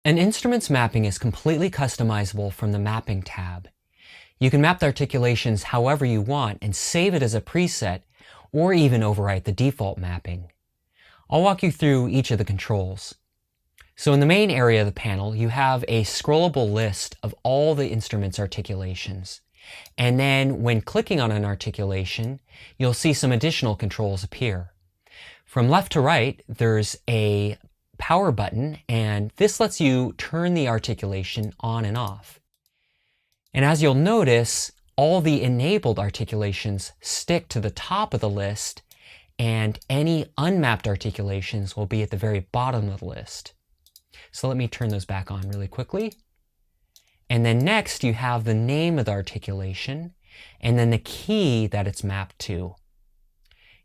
An instrument's mapping is completely customizable from the Mapping tab. You can map the articulations however you want and save it as a preset, or even overwrite the default mapping. I'll walk you through each of the controls. So in the main area of the panel, you have a scrollable list of all the instrument's articulations. And then when clicking on an articulation, you'll see some additional controls appear. From left to right, there's a power button, and this lets you turn the articulation on and off. And as you'll notice, all the enabled articulations stick to the top of the list, and any unmapped articulations will be at the very bottom of the list. So let me turn those back on really quickly. And then next you have the name of the articulation, and then the key that it's mapped to.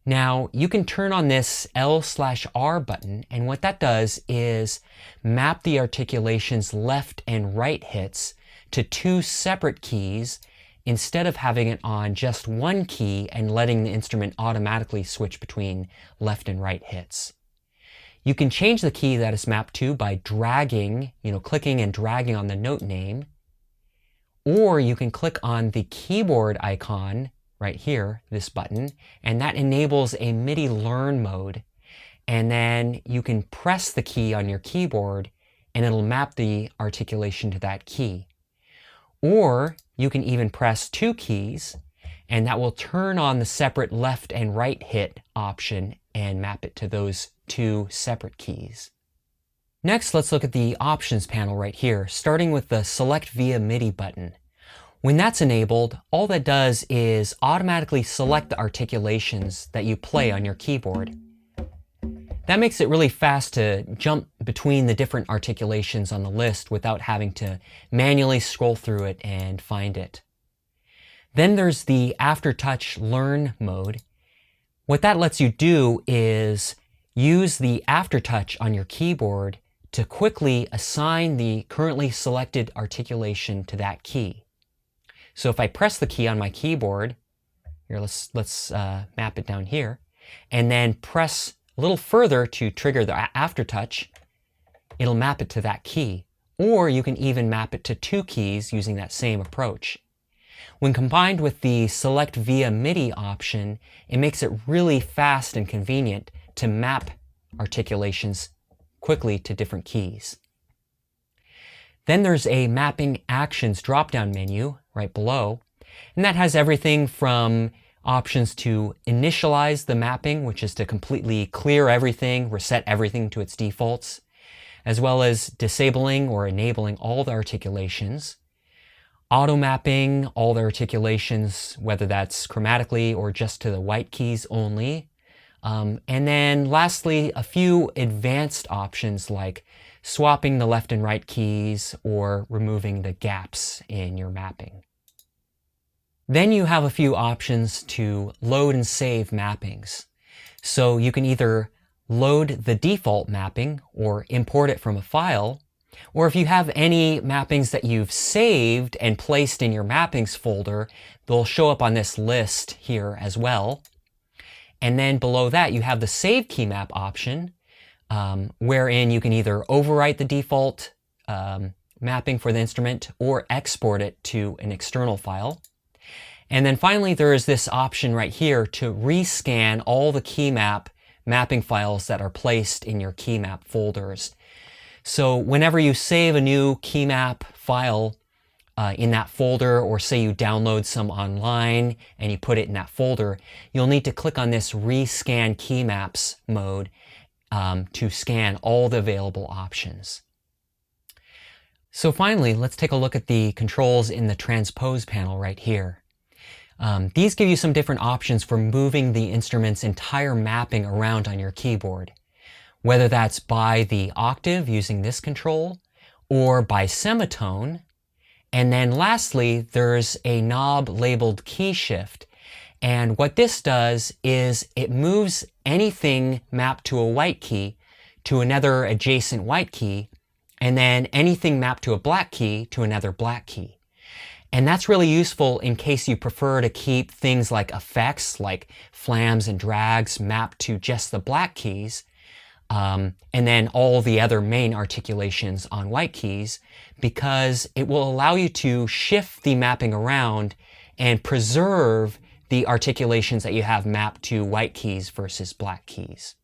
Now you can turn on this L/R button, and what that does is map the articulation's left and right hits to two separate keys instead of having it on just one key and letting the instrument automatically switch between left and right hits. You can change the key that it's mapped to by dragging, clicking and dragging on the note name, or you can click on the keyboard icon right here, this button, and that enables a MIDI learn mode. And then you can press the key on your keyboard and it'll map the articulation to that key. Or you can even press two keys and that will turn on the separate left and right hit option and map it to those two separate keys. Next, let's look at the options panel right here, starting with the Select via MIDI button. When that's enabled, all that does is automatically select the articulations that you play on your keyboard. That makes it really fast to jump between the different articulations on the list without having to manually scroll through it and find it. Then there's the Aftertouch Learn mode. What that lets you do is use the Aftertouch on your keyboard to quickly assign the currently selected articulation to that key. So if I press the key on my keyboard, here let's map it down here, and then press a little further to trigger the Aftertouch, it'll map it to that key. Or you can even map it to two keys using that same approach. When combined with the Select via MIDI option, it makes it really fast and convenient to map articulations quickly to different keys. Then there's a Mapping Actions drop-down menu right below, and that has everything from options to initialize the mapping, which is to completely clear everything, reset everything to its defaults, as well as disabling or enabling all the articulations, auto-mapping all the articulations, whether that's chromatically or just to the white keys only, and then lastly, a few advanced options like swapping the left and right keys or removing the gaps in your mapping. Then you have a few options to load and save mappings. So you can either load the default mapping or import it from a file, or if you have any mappings that you've saved and placed in your mappings folder, they'll show up on this list here as well. And then below that, you have the Save Keymap option, wherein you can either overwrite the default mapping for the instrument or export it to an external file. And then finally, there is this option right here to rescan all the keymap mapping files that are placed in your keymap folders. So whenever you save a new keymap file in that folder, or say you download some online and you put it in that folder, you'll need to click on this Rescan Keymaps mode to scan all the available options. So finally, let's take a look at the controls in the Transpose panel right here. These give you some different options for moving the instrument's entire mapping around on your keyboard, whether that's by the octave using this control or by semitone. And then lastly, there's a knob labeled key shift. And what this does is it moves anything mapped to a white key to another adjacent white key, and then anything mapped to a black key to another black key. And that's really useful in case you prefer to keep things like effects, like flams and drags, mapped to just the black keys. and then all the other main articulations on white keys, because it will allow you to shift the mapping around and preserve the articulations that you have mapped to white keys versus black keys.